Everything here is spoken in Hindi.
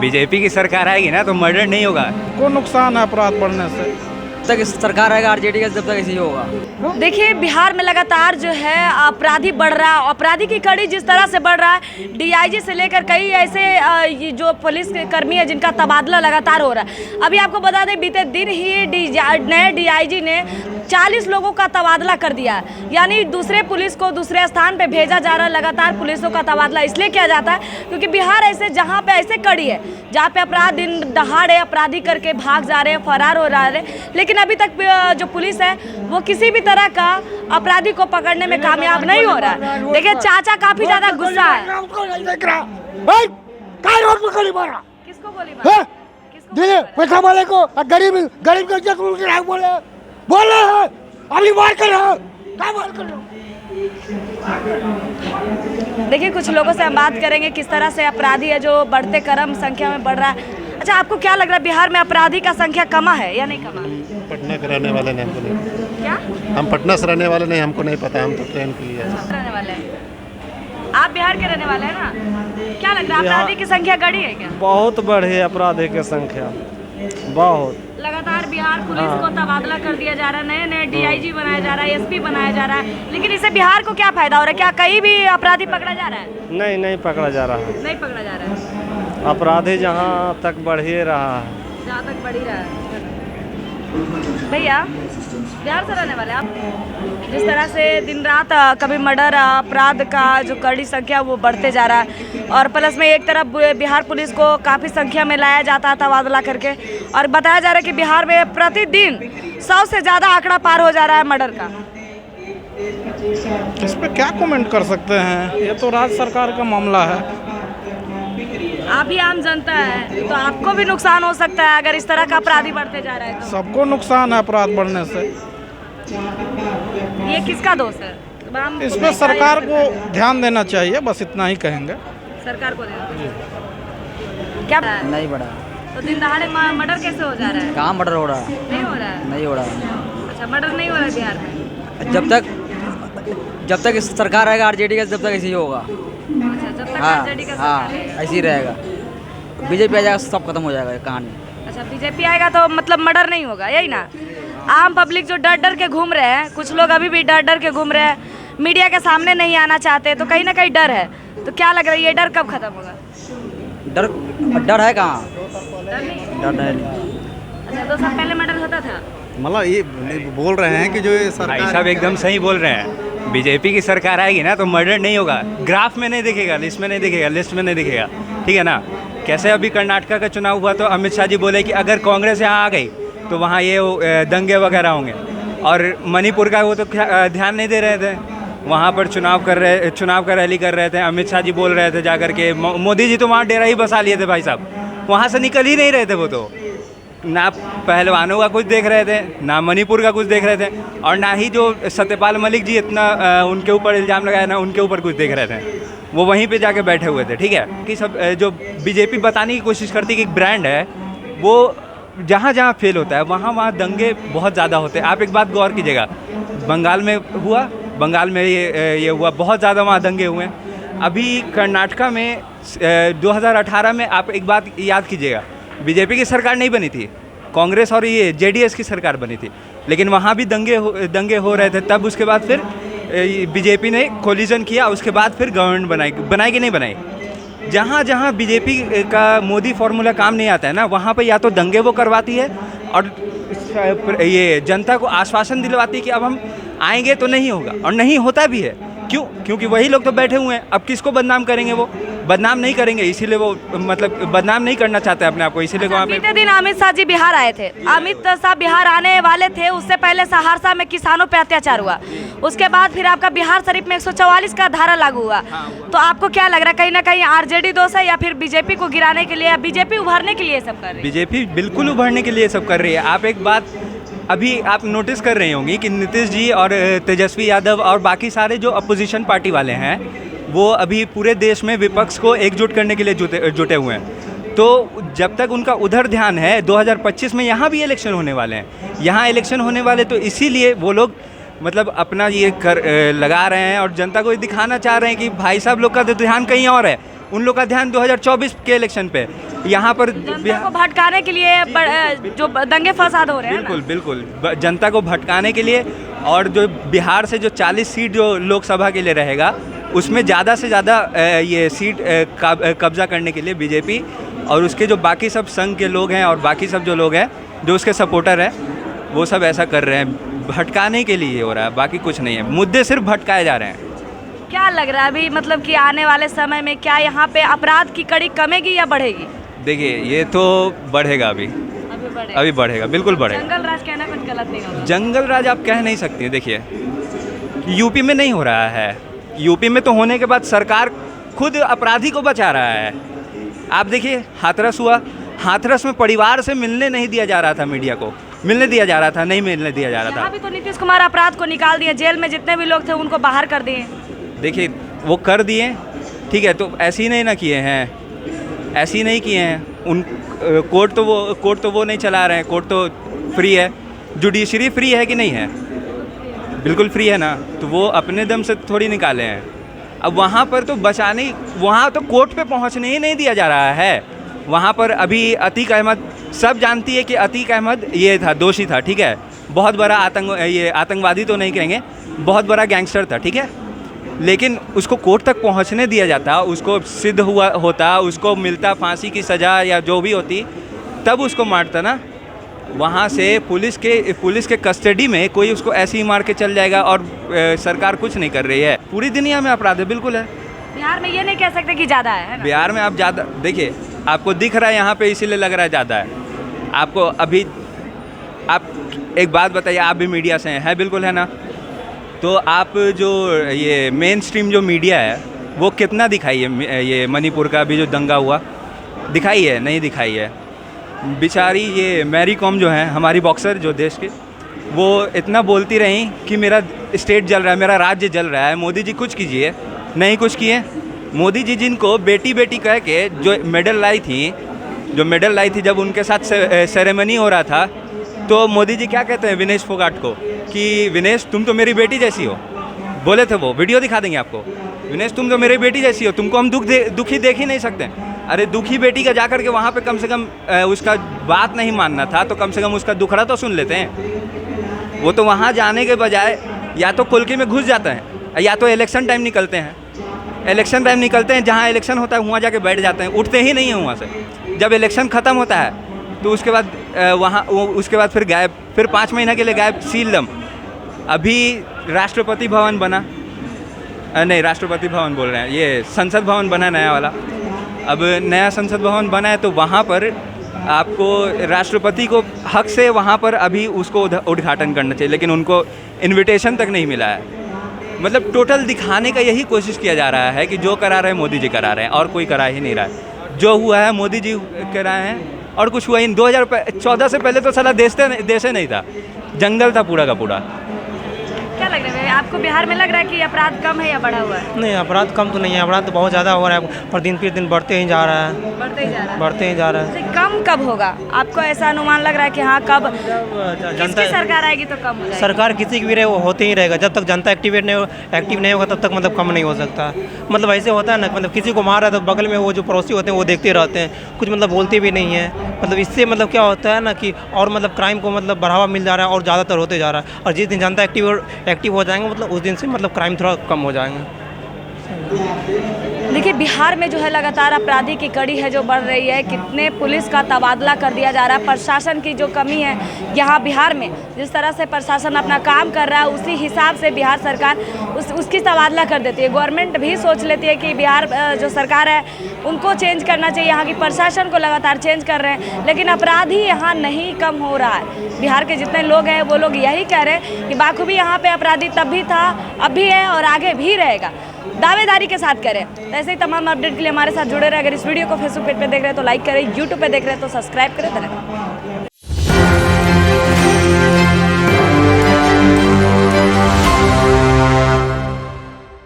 बीजेपी की सरकार आएगी ना तो मर्डर नहीं होगा। को नुकसान है अपराध बढ़ने से। तक सरकार आएगा आरजेडी का, जब तक ऐसे ही होगा। देखिए बिहार में लगातार जो है अपराधी बढ़ रहा है, अपराधी की कड़ी जिस तरह से बढ़ रहा है, डीआईजी से लेकर कई ऐसे ये जो पुलिस कर्मी है जिनका तबादला लगातार हो रहा है। अभी आपको बता दें बीते दिन ही नए डीआईजी ने 40 लोगों का तबादला कर दिया है, यानी दूसरे पुलिस को दूसरे स्थान पे भेजा जा रहा है। लगातार पुलिसों का तबादला इसलिए किया जाता है क्योंकि बिहार ऐसे जहाँ पे ऐसे कड़ी है जहाँ पे अपराध दिन दहाड़े अपराधी करके भाग जा रहे हैं, फरार हो रहे हैं, लेकिन अभी तक जो पुलिस है वो किसी भी तरह का अपराधी को पकड़ने में कामयाब नहीं हो रहा है। देखिए चाचा काफी ज्यादा गुस्सा है। किसको गोली मारा? पैसा वाले को गरीब गरीब को बोले अभी मार कर देखिए कुछ लोगों से हम बात करेंगे किस तरह से अपराधी है जो बढ़ते क्रम संख्या में बढ़ रहा है। अच्छा आपको क्या लग रहा है बिहार में अपराधी का संख्या कमा है या नहीं कमा? पटना के रहने वाले नहीं, हमको नहीं। क्या हम पटना से रहने वाले नहीं, हमको नहीं पता, हम तो ट्रेन की है। रहने वाले हैं आप, बिहार के रहने वाले हैं ना? क्या लग रहा है अपराधी की संख्या बढ़ी है क्या? बहुत बढ़ी अपराधी की संख्या, बहुत। लगातार बिहार पुलिस को तबादला कर दिया जा रहा है, नए नए डीआईजी बनाया जा रहा है, एसपी बनाया जा रहा है, लेकिन इससे बिहार को क्या फायदा हो रहा है? क्या कहीं भी अपराधी पकड़ा जा रहा है? नहीं पकड़ा जा रहा है। नहीं पकड़ा जा रहा है। अपराधी जहाँ तक बढ़ ही रहा है, जहाँ तक बढ़ ही रहा है। भैया बिहार से रहने वाले आप, जिस तरह से दिन रात कभी मर्डर अपराध का जो कड़ी संख्या वो बढ़ते जा रहा है, और प्लस में एक तरफ बिहार पुलिस को काफ़ी संख्या में लाया जाता है तबादला करके, और बताया जा रहा है कि बिहार में प्रतिदिन 100 से ज़्यादा आंकड़ा पार हो जा रहा है मर्डर का। इस पर क्या कमेंट कर सकते हैं, ये तो राज्य सरकार का मामला है। आप भी आम जनता है तो आपको भी नुकसान हो सकता है अगर इस तरह का अपराधी बढ़ते जा रहा है तो। सबको नुकसान है अपराध बढ़ने से। ये किसका दोष है? इस पर सरकार को ध्यान देना चाहिए, बस इतना ही कहेंगे। सरकार को देना चाहिए। क्या नहीं बढ़ा तो दिन दहाड़े मर्डर कैसे हो जा रहा है? कहाँ मर्डर हो रहा है? नहीं हो रहा है। नहीं हो रहा है। अच्छा मर्डर नहीं हो रहा है बिहार में? जब तक इस सरकार आएगा आरजेडी का, जब तक ऐसे ही होगा। अच्छा जब तक हाँ आरजेडी का हाँ सरकार है। ऐसे ही रहेगा। बीजेपी आ जाएगा सब खत्म हो जाएगा ये कहानी। अच्छा बीजेपी आएगा तो मतलब मर्डर नहीं होगा, यही ना? आम पब्लिक जो डर डर के घूम रहे हैं, कुछ लोग अभी भी डर डर के घूम रहे हैं, मीडिया के सामने नहीं आना चाहते, तो कहीं ना कहीं डर है। तो क्या लग रहा है ये डर कब खत्म होगा? डर है कहाँ? डर नहीं। डर नहीं। अच्छा 2 साल पहले मर्डर होता था? मतलब ये बोल रहे हैं कि जो ये भाई साहब एकदम सही बोल रहे हैं। बीजेपी की सरकार आएगी ना तो मर्डर नहीं होगा। ग्राफ में नहीं दिखेगा, लिस्ट में नहीं दिखेगा, लिस्ट में नहीं दिखेगा, ठीक है ना? कैसे अभी कर्नाटका का चुनाव हुआ तो अमित शाह जी बोले कि अगर कांग्रेस यहाँ आ गई तो वहाँ ये दंगे वगैरह होंगे, और मणिपुर का वो तो ध्यान नहीं दे रहे थे, वहाँ पर चुनाव का रैली कर रहे थे। अमित शाह जी बोल रहे थे जाकर के, मोदी जी तो वहाँ डेरा ही बसा लिए थे भाई साहब, वहाँ से निकल ही नहीं रहे थे। वो तो ना पहलवानों का कुछ देख रहे थे, ना मणिपुर का कुछ देख रहे थे, और ना ही जो सत्यपाल मलिक जी इतना उनके ऊपर इल्ज़ाम लगाया ना उनके ऊपर कुछ देख रहे थे। वो वहीं पे जाके बैठे हुए थे, ठीक है? कि सब जो बीजेपी बताने की कोशिश करती है कि एक ब्रांड है, वो जहाँ जहाँ फेल होता है वहाँ वहाँ दंगे बहुत ज़्यादा होते हैं। आप एक बात गौर कीजिएगा, बंगाल में हुआ, बंगाल में ये हुआ, बहुत ज़्यादा वहाँ दंगे हुए हैं। अभी कर्नाटका में 2018 में आप एक बात याद कीजिएगा, बीजेपी की सरकार नहीं बनी थी, कांग्रेस और ये जेडीएस की सरकार बनी थी, लेकिन वहाँ भी दंगे हो रहे थे। तब उसके बाद फिर बीजेपी ने कोलिजन किया, उसके बाद फिर गवर्नमेंट बनाई कि नहीं बनाई। जहाँ जहाँ बीजेपी का मोदी फार्मूला काम नहीं आता है ना, वहाँ पे या तो दंगे वो करवाती है और ये जनता को आश्वासन दिलवाती है कि अब हम आएंगे तो नहीं होगा, और नहीं होता भी है। क्यों? क्योंकि वही लोग तो बैठे हुए हैं। अब किसको बदनाम करेंगे? वो बदनाम नहीं करेंगे, इसीलिए वो मतलब बदनाम नहीं करना चाहते अपने आप को, इसीलिए वहाँ पे। बीते दिन अमित शाह जी बिहार आए थे। अमित शाह बिहार आने वाले थे, उससे पहले सहरसा में किसानों पे अत्याचार हुआ, उसके बाद फिर आपका बिहार शरीफ में 144 का धारा लागू हुआ। तो आपको क्या लग रहा है कहीं ना कहीं आरजेडी दोष है या फिर बीजेपी को गिराने के लिए, बीजेपी उभरने के लिए सब कर रही है? बीजेपी बिल्कुल उभरने के लिए सब कर रही है। आप एक बात अभी आप नोटिस कर रही होंगी कि नीतीश जी और तेजस्वी यादव और बाकी सारे जो अपोजिशन पार्टी वाले हैं वो अभी पूरे देश में विपक्ष को एकजुट करने के लिए जुटे हुए हैं। तो जब तक उनका उधर ध्यान है, 2025 में यहाँ भी इलेक्शन होने वाले हैं, यहाँ इलेक्शन होने वाले, तो इसीलिए वो लोग मतलब अपना ये लगा रहे हैं और जनता को ये दिखाना चाह रहे हैं कि भाई साहब लोग का तो ध्यान कहीं और है, उन लोग का ध्यान 2024 के इलेक्शन पे। यहाँ पर जनता को भटकाने के लिए जो दंगे फसाद हो रहे हैं बिल्कुल बिल्कुल जनता को भटकाने के लिए, और जो बिहार से जो 40 सीट जो लोकसभा के लिए रहेगा उसमें ज़्यादा से ज़्यादा ये सीट कब्जा करने के लिए बीजेपी और उसके जो बाकी सब संघ के लोग हैं और बाकी सब जो लोग हैं जो उसके सपोर्टर हैं वो सब ऐसा कर रहे हैं, भटकाने के लिए हो रहा है, बाकी कुछ नहीं है, मुद्दे सिर्फ भटकाए जा रहे हैं। क्या लग रहा है अभी, मतलब कि आने वाले समय में क्या यहाँ पे अपराध की कड़ी कमेगी या बढ़ेगी? देखिए ये तो बढ़ेगा, अभी बढ़ेगा, बिल्कुल बढ़ेगा। जंगल राज कहना कुछ गलत नहीं होगा। जंगल राज आप कह नहीं सकते हैं। देखिए यूपी में नहीं हो रहा है, यूपी में तो होने के बाद सरकार खुद अपराधी को बचा रहा है। आप देखिए हाथरस हुआ, हाथरस में परिवार से मिलने नहीं दिया जा रहा था, मीडिया को मिलने दिया जा रहा था, नहीं मिलने दिया जा रहा था। यहाँ भी तो नीतीश कुमार अपराध को निकाल दिए, जेल में जितने भी लोग थे उनको बाहर कर दिए। देखिए वो कर दिए, ठीक है, तो ऐसे ही नहीं ना किए हैं, ऐसे ही नहीं किए हैं। उन कोर्ट तो वो नहीं चला रहे हैं, कोर्ट तो फ्री है, जुडिशरी फ्री है कि नहीं है? बिल्कुल फ्री है ना, तो वो अपने दम से थोड़ी निकाले हैं। अब वहाँ पर तो बचाने, वहाँ तो कोर्ट पे पहुँचने ही नहीं दिया जा रहा है। वहाँ पर अभी अतीक अहमद, सब जानती है कि अतीक अहमद ये था, दोषी था, ठीक है, बहुत बड़ा आतंकवादी तो नहीं कहेंगे, बहुत बड़ा गैंगस्टर था, ठीक है, लेकिन उसको कोर्ट तक पहुंचने दिया जाता, उसको सिद्ध हुआ होता, उसको मिलता फांसी की सज़ा या जो भी होती, तब उसको मारता ना। वहाँ से पुलिस के कस्टडी में कोई उसको ऐसे ही मार के चल जाएगा और सरकार कुछ नहीं कर रही है। पूरी दुनिया में अपराध है, बिल्कुल है। बिहार में ये नहीं कह सकते कि ज़्यादा है ना? बिहार में आप ज़्यादा देखिए, आपको दिख रहा है यहाँ पे, इसीलिए लग रहा है ज़्यादा है आपको। अभी आप एक बात बताइए, आप भी मीडिया से हैं, बिल्कुल है ना, तो आप जो ये मेन स्ट्रीम जो मीडिया है वो कितना दिखाई है ये मणिपुर का अभी जो दंगा हुआ, दिखाई है? नहीं दिखाई है। बेचारी ये मैरी कॉम जो है हमारी बॉक्सर जो देश की, वो इतना बोलती रही कि मेरा स्टेट जल रहा है, मेरा राज्य जल रहा है, मोदी जी कुछ कीजिए, नहीं कुछ किए। मोदी जी जिनको बेटी बेटी कह के जो मेडल लाई थी जब उनके साथ सेरेमनी हो रहा था, तो मोदी जी क्या कहते हैं विनेश फोगाट को कि विनेश तुम तो मेरी बेटी जैसी हो, बोले थे, वो वीडियो दिखा देंगे आपको, विनेश तुम तो मेरी बेटी जैसी हो, तुमको हम दुखी देख ही नहीं सकते। अरे दुखी बेटी का जाकर के वहाँ पे कम से कम उसका बात नहीं मानना था, तो कम से कम उसका दुखड़ा तो सुन लेते हैं। वो तो वहाँ जाने के बजाय या तो कुल्की में घुस जाते हैं या तो इलेक्शन टाइम निकलते हैं, जहाँ इलेक्शन होता है वहाँ जाके बैठ जाते हैं, उठते ही नहीं हैं वहाँ से। जब इलेक्शन ख़त्म होता है तो उसके बाद उसके बाद फिर गायब, फिर 5 महीना के लिए गायब, सीलदम। अभी राष्ट्रपति भवन बना, नहीं राष्ट्रपति भवन बोल रहे हैं, ये संसद भवन बना नया वाला। अब नया संसद भवन बना है तो वहाँ पर आपको राष्ट्रपति को हक से वहाँ पर अभी उसको उद्घाटन करना चाहिए, लेकिन उनको इनविटेशन तक नहीं मिला है। मतलब टोटल दिखाने का यही कोशिश किया जा रहा है कि जो करा रहे हैं मोदी जी करा रहे हैं, और कोई करा ही नहीं रहा है। जो हुआ है मोदी जी कराए हैं और कुछ हुआ ही। 2014 से पहले तो साला देश नहीं था, जंगल था पूरा का पूरा। क्या लग रहा है आपको, बिहार में लग रहा है कि अपराध कम है या बढ़ा हुआ है? नहीं, अपराध कम तो नहीं है, अपराध तो बहुत ज़्यादा हो रहा है और दिन पर दिन बढ़ते ही जा रहा है। बढ़ते ही जा रहा है। कम कब होगा आपको ऐसा अनुमान लग रहा है कि हाँ कब किसकी सरकार आएगी तो कम हो जाएगा? सरकार किसी की भी रहे वो होते ही रहेगा, जब तक जनता एक्टिव नहीं होगा तब तक मतलब कम नहीं हो सकता। मतलब ऐसे होता है ना, मतलब किसी को मार रहा है तो बगल में वो जो पड़ोसी होते हैं वो देखते रहते हैं, कुछ मतलब बोलते भी नहीं है। मतलब इससे मतलब क्या होता है ना कि और मतलब क्राइम को मतलब बढ़ावा मिल जा रहा है और ज़्यादातर होते जा रहा है। और जिस दिन जनता एक्टिव हो जाएंगे मतलब उस दिन से मतलब क्राइम थोड़ा कम हो जाएंगे। देखिए बिहार में जो है लगातार अपराधी की कड़ी है जो बढ़ रही है, कितने पुलिस का तबादला कर दिया जा रहा है, प्रशासन की जो कमी है यहाँ बिहार में, जिस तरह से प्रशासन अपना काम कर रहा है उसी हिसाब से बिहार सरकार उसकी तबादला कर देती है। गवर्नमेंट भी सोच लेती है कि बिहार जो सरकार है उनको चेंज करना चाहिए, यहाँ की प्रशासन को लगातार चेंज कर रहे हैं, लेकिन अपराधी यहाँ नहीं कम हो रहा है। बिहार के जितने लोग हैं वो लोग यही कह रहे हैं कि बाखूबी यहाँ पे अपराधी तब भी था, अब भी है और आगे भी रहेगा, दावेदारी के साथ करें। तो ऐसे ही तमाम अपडेट के लिए हमारे साथ जुड़े रहे। अगर इस वीडियो को फेसबुक पेज पे देख रहे हैं तो लाइक करें, यूट्यूब पे देख रहे हैं तो सब्सक्राइब करें। धन्यवाद।